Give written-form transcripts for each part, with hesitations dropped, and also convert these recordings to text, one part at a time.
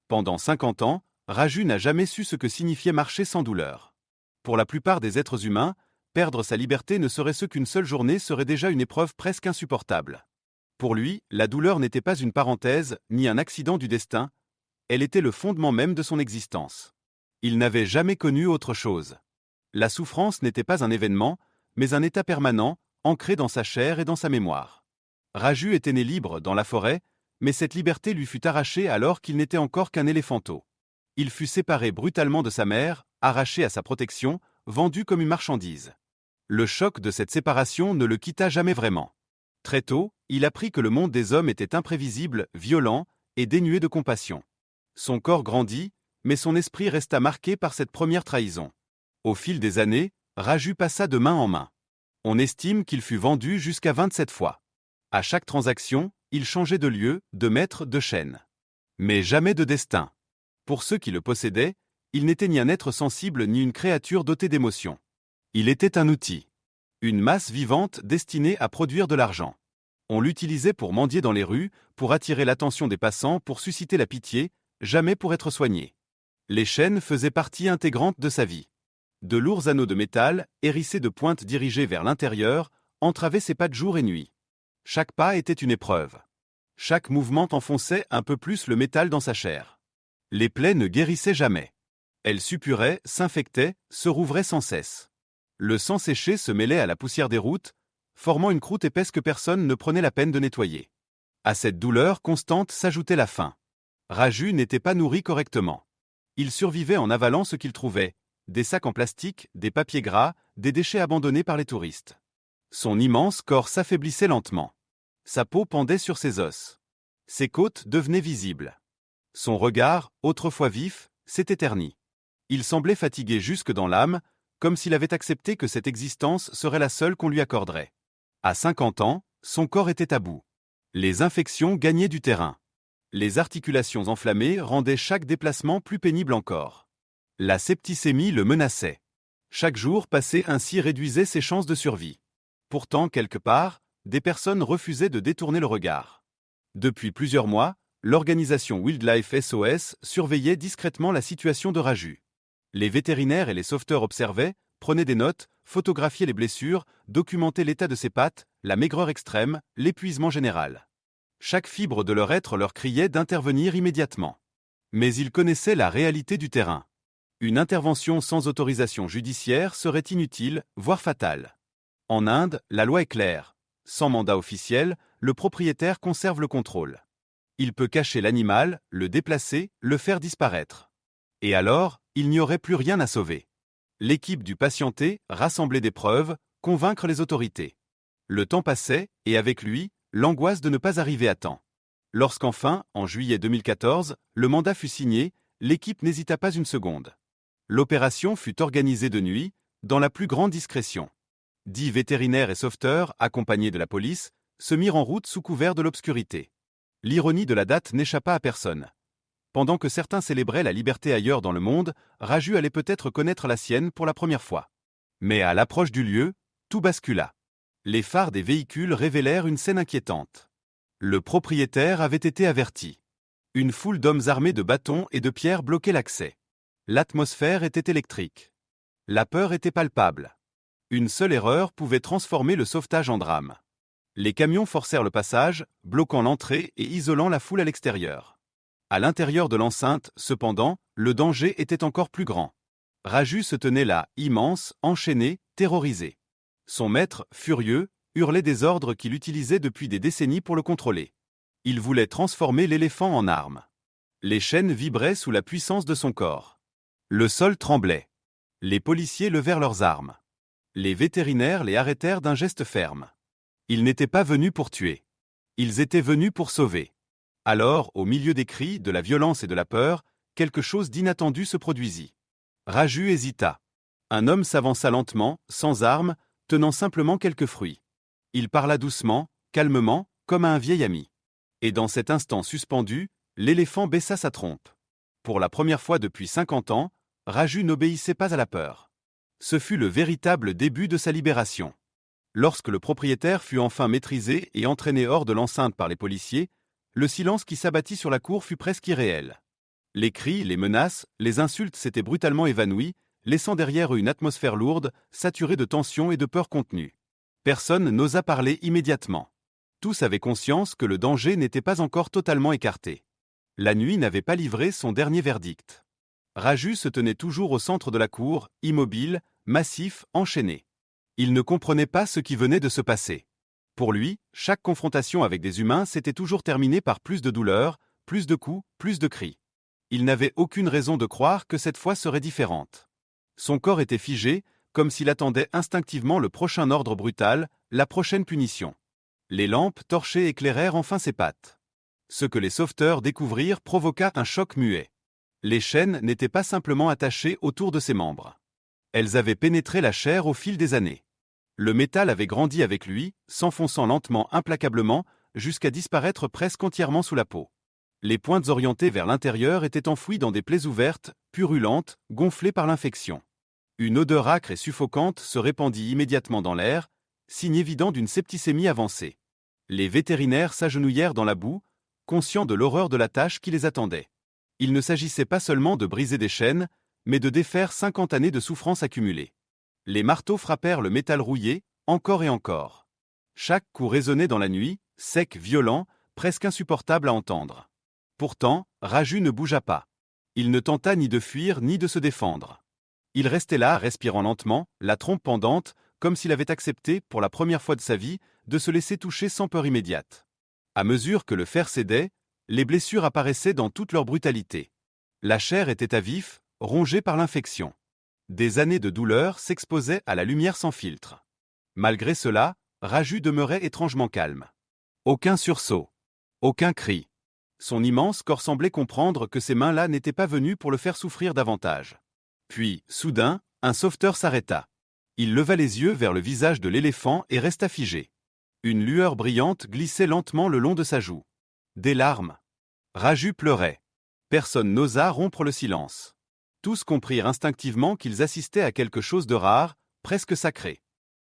Pendant 50 ans, Raju n'a jamais su ce que signifiait marcher sans douleur. Pour la plupart des êtres humains, perdre sa liberté ne serait-ce qu'une seule journée serait déjà une épreuve presque insupportable. Pour lui, la douleur n'était pas une parenthèse, ni un accident du destin, elle était le fondement même de son existence. Il n'avait jamais connu autre chose. La souffrance n'était pas un événement, mais un état permanent, ancré dans sa chair et dans sa mémoire. Raju était né libre dans la forêt, mais cette liberté lui fut arrachée alors qu'il n'était encore qu'un éléphanteau. Il fut séparé brutalement de sa mère, arraché à sa protection, vendu comme une marchandise. Le choc de cette séparation ne le quitta jamais vraiment. Très tôt, il apprit que le monde des hommes était imprévisible, violent et dénué de compassion. Son corps grandit, mais son esprit resta marqué par cette première trahison. Au fil des années, Raju passa de main en main. On estime qu'il fut vendu jusqu'à 27 fois. À chaque transaction, il changeait de lieu, de maître, de chaîne. Mais jamais de destin. Pour ceux qui le possédaient, il n'était ni un être sensible ni une créature dotée d'émotions. Il était un outil. Une masse vivante destinée à produire de l'argent. On l'utilisait pour mendier dans les rues, pour attirer l'attention des passants, pour susciter la pitié, jamais pour être soigné. Les chaînes faisaient partie intégrante de sa vie. De lourds anneaux de métal, hérissés de pointes dirigées vers l'intérieur, entravaient ses pas de jour et nuit. Chaque pas était une épreuve. Chaque mouvement enfonçait un peu plus le métal dans sa chair. Les plaies ne guérissaient jamais. Elles suppuraient, s'infectaient, se rouvraient sans cesse. Le sang séché se mêlait à la poussière des routes, formant une croûte épaisse que personne ne prenait la peine de nettoyer. À cette douleur constante s'ajoutait la faim. Raju n'était pas nourri correctement. Il survivait en avalant ce qu'il trouvait, des sacs en plastique, des papiers gras, des déchets abandonnés par les touristes. Son immense corps s'affaiblissait lentement. Sa peau pendait sur ses os. Ses côtes devenaient visibles. Son regard, autrefois vif, s'était terni. Il semblait fatigué jusque dans l'âme, comme s'il avait accepté que cette existence serait la seule qu'on lui accorderait. À 50 ans, son corps était à bout. Les infections gagnaient du terrain. Les articulations enflammées rendaient chaque déplacement plus pénible encore. La septicémie le menaçait. Chaque jour passé ainsi réduisait ses chances de survie. Pourtant, quelque part, des personnes refusaient de détourner le regard. Depuis plusieurs mois, l'organisation Wildlife SOS surveillait discrètement la situation de Raju. Les vétérinaires et les sauveteurs observaient, prenaient des notes, photographiaient les blessures, documentaient l'état de ses pattes, la maigreur extrême, l'épuisement général. Chaque fibre de leur être leur criait d'intervenir immédiatement. Mais ils connaissaient la réalité du terrain. Une intervention sans autorisation judiciaire serait inutile, voire fatale. En Inde, la loi est claire. Sans mandat officiel, le propriétaire conserve le contrôle. Il peut cacher l'animal, le déplacer, le faire disparaître. Et alors, il n'y aurait plus rien à sauver. L'équipe dut patienter, rassembler des preuves, convaincre les autorités. Le temps passait, et avec lui, l'angoisse de ne pas arriver à temps. Lorsqu'enfin, en juillet 2014, le mandat fut signé, l'équipe n'hésita pas une seconde. L'opération fut organisée de nuit, dans la plus grande discrétion. 10 vétérinaires et sauveteurs, accompagnés de la police, se mirent en route sous couvert de l'obscurité. L'ironie de la date n'échappa à personne. Pendant que certains célébraient la liberté ailleurs dans le monde, Raju allait peut-être connaître la sienne pour la première fois. Mais à l'approche du lieu, tout bascula. Les phares des véhicules révélèrent une scène inquiétante. Le propriétaire avait été averti. Une foule d'hommes armés de bâtons et de pierres bloquait l'accès. L'atmosphère était électrique. La peur était palpable. Une seule erreur pouvait transformer le sauvetage en drame. Les camions forcèrent le passage, bloquant l'entrée et isolant la foule à l'extérieur. À l'intérieur de l'enceinte, cependant, le danger était encore plus grand. Raju se tenait là, immense, enchaîné, terrorisé. Son maître, furieux, hurlait des ordres qu'il utilisait depuis des décennies pour le contrôler. Il voulait transformer l'éléphant en arme. Les chaînes vibraient sous la puissance de son corps. Le sol tremblait. Les policiers levèrent leurs armes. Les vétérinaires les arrêtèrent d'un geste ferme. Ils n'étaient pas venus pour tuer. Ils étaient venus pour sauver. Alors, au milieu des cris, de la violence et de la peur, quelque chose d'inattendu se produisit. Raju hésita. Un homme s'avança lentement, sans armes, tenant simplement quelques fruits. Il parla doucement, calmement, comme à un vieil ami. Et dans cet instant suspendu, l'éléphant baissa sa trompe. Pour la première fois depuis 50 ans, Raju n'obéissait pas à la peur. Ce fut le véritable début de sa libération. Lorsque le propriétaire fut enfin maîtrisé et entraîné hors de l'enceinte par les policiers, le silence qui s'abattit sur la cour fut presque irréel. Les cris, les menaces, les insultes s'étaient brutalement évanouis, laissant derrière eux une atmosphère lourde, saturée de tension et de peur contenue. Personne n'osa parler immédiatement. Tous avaient conscience que le danger n'était pas encore totalement écarté. La nuit n'avait pas livré son dernier verdict. Raju se tenait toujours au centre de la cour, immobile, massif, enchaîné. Il ne comprenait pas ce qui venait de se passer. Pour lui, chaque confrontation avec des humains s'était toujours terminée par plus de douleur, plus de coups, plus de cris. Il n'avait aucune raison de croire que cette fois serait différente. Son corps était figé, comme s'il attendait instinctivement le prochain ordre brutal, la prochaine punition. Les lampes torchées éclairèrent enfin ses pattes. Ce que les sauveteurs découvrirent provoqua un choc muet. Les chaînes n'étaient pas simplement attachées autour de ses membres. Elles avaient pénétré la chair au fil des années. Le métal avait grandi avec lui, s'enfonçant lentement, implacablement, jusqu'à disparaître presque entièrement sous la peau. Les pointes orientées vers l'intérieur étaient enfouies dans des plaies ouvertes, purulentes, gonflées par l'infection. Une odeur âcre et suffocante se répandit immédiatement dans l'air, signe évident d'une septicémie avancée. Les vétérinaires s'agenouillèrent dans la boue, conscients de l'horreur de la tâche qui les attendait. Il ne s'agissait pas seulement de briser des chaînes, mais de défaire 50 années de souffrance accumulée. Les marteaux frappèrent le métal rouillé, encore et encore. Chaque coup résonnait dans la nuit, sec, violent, presque insupportable à entendre. Pourtant, Raju ne bougea pas. Il ne tenta ni de fuir ni de se défendre. Il restait là, respirant lentement, la trompe pendante, comme s'il avait accepté, pour la première fois de sa vie, de se laisser toucher sans peur immédiate. À mesure que le fer cédait, les blessures apparaissaient dans toute leur brutalité. La chair était à vif, rongée par l'infection. Des années de douleur s'exposaient à la lumière sans filtre. Malgré cela, Raju demeurait étrangement calme. Aucun sursaut. Aucun cri. Son immense corps semblait comprendre que ces mains-là n'étaient pas venues pour le faire souffrir davantage. Puis, soudain, un sauveteur s'arrêta. Il leva les yeux vers le visage de l'éléphant et resta figé. Une lueur brillante glissait lentement le long de sa joue. Des larmes. Raju pleurait. Personne n'osa rompre le silence. Tous comprirent instinctivement qu'ils assistaient à quelque chose de rare, presque sacré.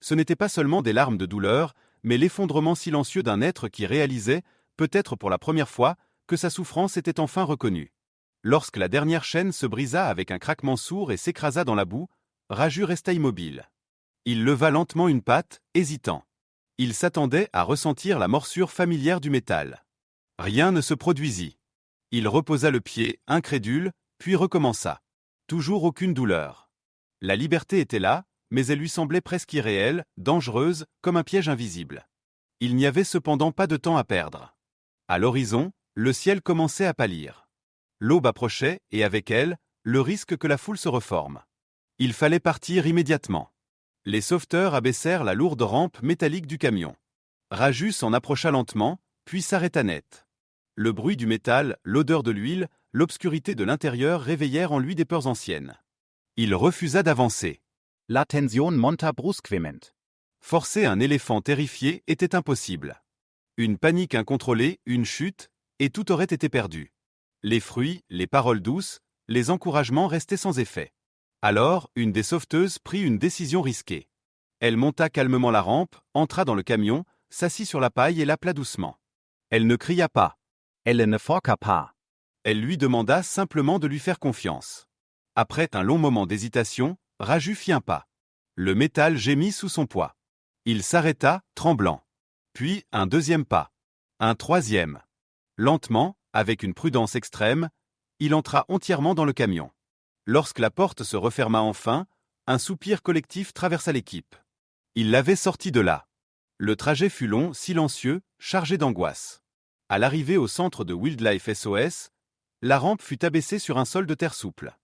Ce n'était pas seulement des larmes de douleur, mais l'effondrement silencieux d'un être qui réalisait, peut-être pour la première fois, que sa souffrance était enfin reconnue. Lorsque la dernière chaîne se brisa avec un craquement sourd et s'écrasa dans la boue, Raju resta immobile. Il leva lentement une patte, hésitant. Il s'attendait à ressentir la morsure familière du métal. Rien ne se produisit. Il reposa le pied, incrédule, puis recommença. Toujours aucune douleur. La liberté était là, mais elle lui semblait presque irréelle, dangereuse, comme un piège invisible. Il n'y avait cependant pas de temps à perdre. À l'horizon, le ciel commençait à pâlir. L'aube approchait, et avec elle, le risque que la foule se reforme. Il fallait partir immédiatement. Les sauveteurs abaissèrent la lourde rampe métallique du camion. Raju s'en approcha lentement, puis s'arrêta net. Le bruit du métal, l'odeur de l'huile, l'obscurité de l'intérieur réveillèrent en lui des peurs anciennes. Il refusa d'avancer. La tension monta brusquement. Forcer un éléphant terrifié était impossible. Une panique incontrôlée, une chute, et tout aurait été perdu. Les fruits, les paroles douces, les encouragements restaient sans effet. Alors, une des sauveteuses prit une décision risquée. Elle monta calmement la rampe, entra dans le camion, s'assit sur la paille et l'appela doucement. Elle ne cria pas. Elle ne foqua pas. Elle lui demanda simplement de lui faire confiance. Après un long moment d'hésitation, Raju fit un pas. Le métal gémit sous son poids. Il s'arrêta, tremblant. Puis un deuxième pas. Un troisième. Lentement, avec une prudence extrême, il entra entièrement dans le camion. Lorsque la porte se referma enfin, un soupir collectif traversa l'équipe. Il l'avait sorti de là. Le trajet fut long, silencieux, chargé d'angoisse. À l'arrivée au centre de Wildlife SOS, la rampe fut abaissée sur un sol de terre souple.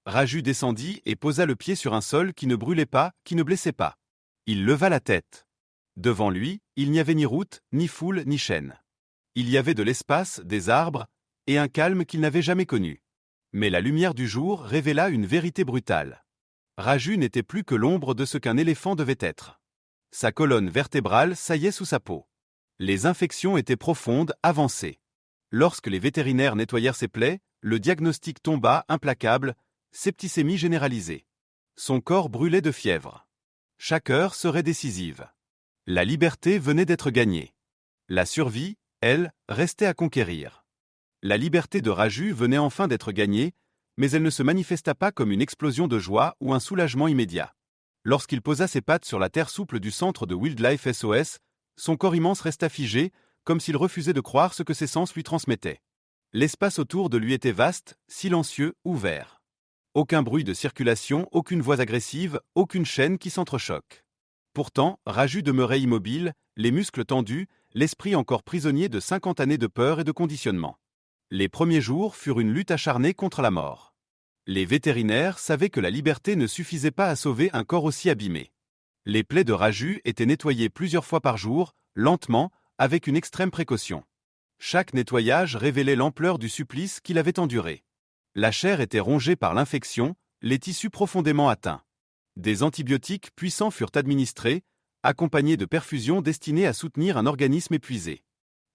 Raju descendit et posa le pied sur un sol qui ne brûlait pas, qui ne blessait pas. Il leva la tête. Devant lui, il n'y avait ni route, ni foule, ni chaîne. Il y avait de l'espace, des arbres, et un calme qu'il n'avait jamais connu. Mais la lumière du jour révéla une vérité brutale. Raju n'était plus que l'ombre de ce qu'un éléphant devait être. Sa colonne vertébrale saillait sous sa peau. Les infections étaient profondes, avancées. Lorsque les vétérinaires nettoyèrent ses plaies, le diagnostic tomba, implacable, septicémie généralisée. Son corps brûlait de fièvre. Chaque heure serait décisive. La liberté venait d'être gagnée. La survie, elle, restait à conquérir. La liberté de Raju venait enfin d'être gagnée, mais elle ne se manifesta pas comme une explosion de joie ou un soulagement immédiat. Lorsqu'il posa ses pattes sur la terre souple du centre de Wildlife SOS, son corps immense resta figé, comme s'il refusait de croire ce que ses sens lui transmettaient. L'espace autour de lui était vaste, silencieux, ouvert. Aucun bruit de circulation, aucune voix agressive, aucune chaîne qui s'entrechoque. Pourtant, Raju demeurait immobile, les muscles tendus, l'esprit encore prisonnier de 50 années de peur et de conditionnement. Les premiers jours furent une lutte acharnée contre la mort. Les vétérinaires savaient que la liberté ne suffisait pas à sauver un corps aussi abîmé. Les plaies de Raju étaient nettoyées plusieurs fois par jour, lentement, avec une extrême précaution. Chaque nettoyage révélait l'ampleur du supplice qu'il avait enduré. La chair était rongée par l'infection, les tissus profondément atteints. Des antibiotiques puissants furent administrés, accompagnés de perfusions destinées à soutenir un organisme épuisé.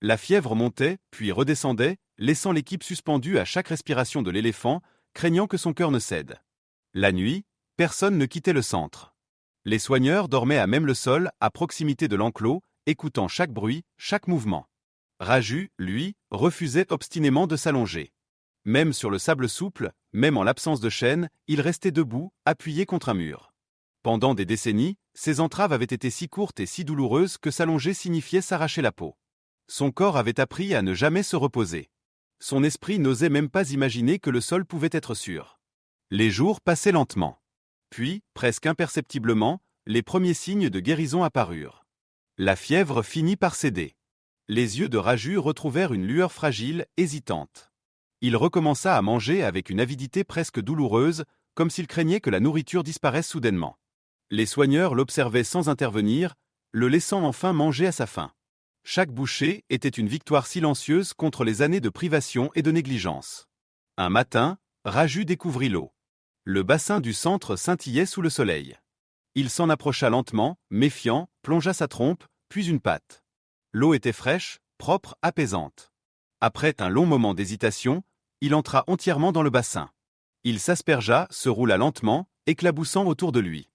La fièvre montait, puis redescendait, laissant l'équipe suspendue à chaque respiration de l'éléphant, craignant que son cœur ne cède. La nuit, personne ne quittait le centre. Les soigneurs dormaient à même le sol, à proximité de l'enclos, écoutant chaque bruit, chaque mouvement. Raju, lui, refusait obstinément de s'allonger. Même sur le sable souple, même en l'absence de chaîne, il restait debout, appuyé contre un mur. Pendant des décennies, ses entraves avaient été si courtes et si douloureuses que s'allonger signifiait s'arracher la peau. Son corps avait appris à ne jamais se reposer. Son esprit n'osait même pas imaginer que le sol pouvait être sûr. Les jours passaient lentement. Puis, presque imperceptiblement, les premiers signes de guérison apparurent. La fièvre finit par céder. Les yeux de Raju retrouvèrent une lueur fragile, hésitante. Il recommença à manger avec une avidité presque douloureuse, comme s'il craignait que la nourriture disparaisse soudainement. Les soigneurs l'observaient sans intervenir, le laissant enfin manger à sa faim. Chaque bouchée était une victoire silencieuse contre les années de privation et de négligence. Un matin, Raju découvrit l'eau. Le bassin du centre scintillait sous le soleil. Il s'en approcha lentement, méfiant, plongea sa trompe, puis une patte. L'eau était fraîche, propre, apaisante. Après un long moment d'hésitation, il entra entièrement dans le bassin. Il s'aspergea, se roula lentement, éclaboussant autour de lui.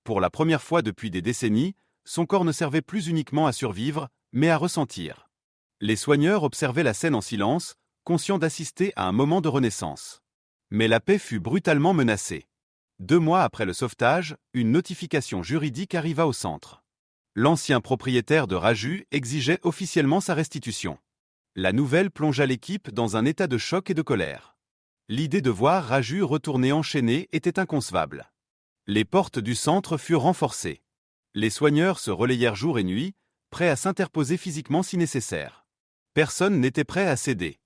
Pour la première fois depuis des décennies, son corps ne servait plus uniquement à survivre, mais à ressentir. Les soigneurs observaient la scène en silence, conscients d'assister à un moment de renaissance. Mais la paix fut brutalement menacée. 2 mois après le sauvetage, une notification juridique arriva au centre. L'ancien propriétaire de Raju exigeait officiellement sa restitution. La nouvelle plongea l'équipe dans un état de choc et de colère. L'idée de voir Raju retourner enchaîné était inconcevable. Les portes du centre furent renforcées. Les soigneurs se relayèrent jour et nuit, prêts à s'interposer physiquement si nécessaire. Personne n'était prêt à céder.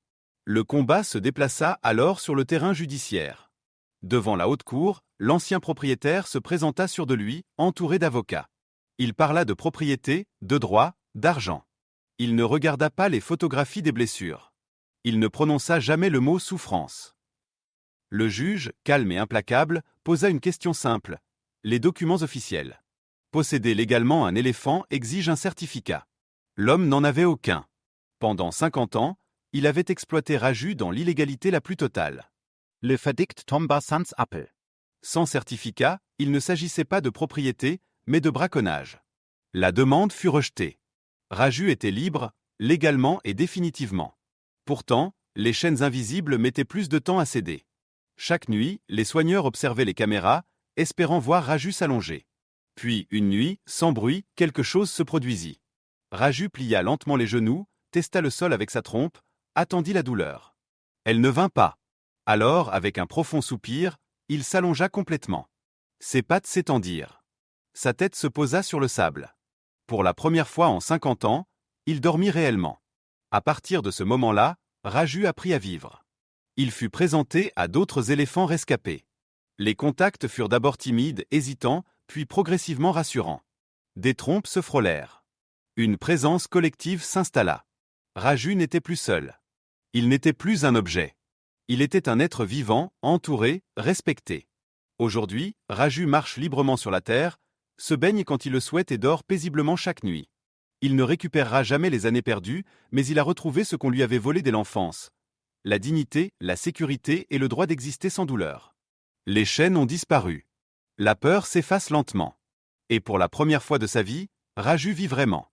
Le combat se déplaça alors sur le terrain judiciaire. Devant la haute cour, l'ancien propriétaire se présenta sûr de lui, entouré d'avocats. Il parla de propriété, de droit, d'argent. Il ne regarda pas les photographies des blessures. Il ne prononça jamais le mot souffrance. Le juge, calme et implacable, posa une question simple. Les documents officiels. Posséder légalement un éléphant exige un certificat. L'homme n'en avait aucun. Pendant 50 ans, il avait exploité Raju dans l'illégalité la plus totale. Le verdict tomba sans appel. Sans certificat, il ne s'agissait pas de propriété, mais de braconnage. La demande fut rejetée. Raju était libre, légalement et définitivement. Pourtant, les chaînes invisibles mettaient plus de temps à céder. Chaque nuit, les soigneurs observaient les caméras, espérant voir Raju s'allonger. Puis, une nuit, sans bruit, quelque chose se produisit. Raju plia lentement les genoux, testa le sol avec sa trompe, attendit la douleur. Elle ne vint pas. Alors, avec un profond soupir, il s'allongea complètement. Ses pattes s'étendirent. Sa tête se posa sur le sable. Pour la première fois en 50 ans, il dormit réellement. À partir de ce moment-là, Raju apprit à vivre. Il fut présenté à d'autres éléphants rescapés. Les contacts furent d'abord timides, hésitants, puis progressivement rassurants. Des trompes se frôlèrent. Une présence collective s'installa. Raju n'était plus seul. Il n'était plus un objet. Il était un être vivant, entouré, respecté. Aujourd'hui, Raju marche librement sur la terre, se baigne quand il le souhaite et dort paisiblement chaque nuit. Il ne récupérera jamais les années perdues, mais il a retrouvé ce qu'on lui avait volé dès l'enfance. La dignité, la sécurité et le droit d'exister sans douleur. Les chaînes ont disparu. La peur s'efface lentement. Et pour la première fois de sa vie, Raju vit vraiment.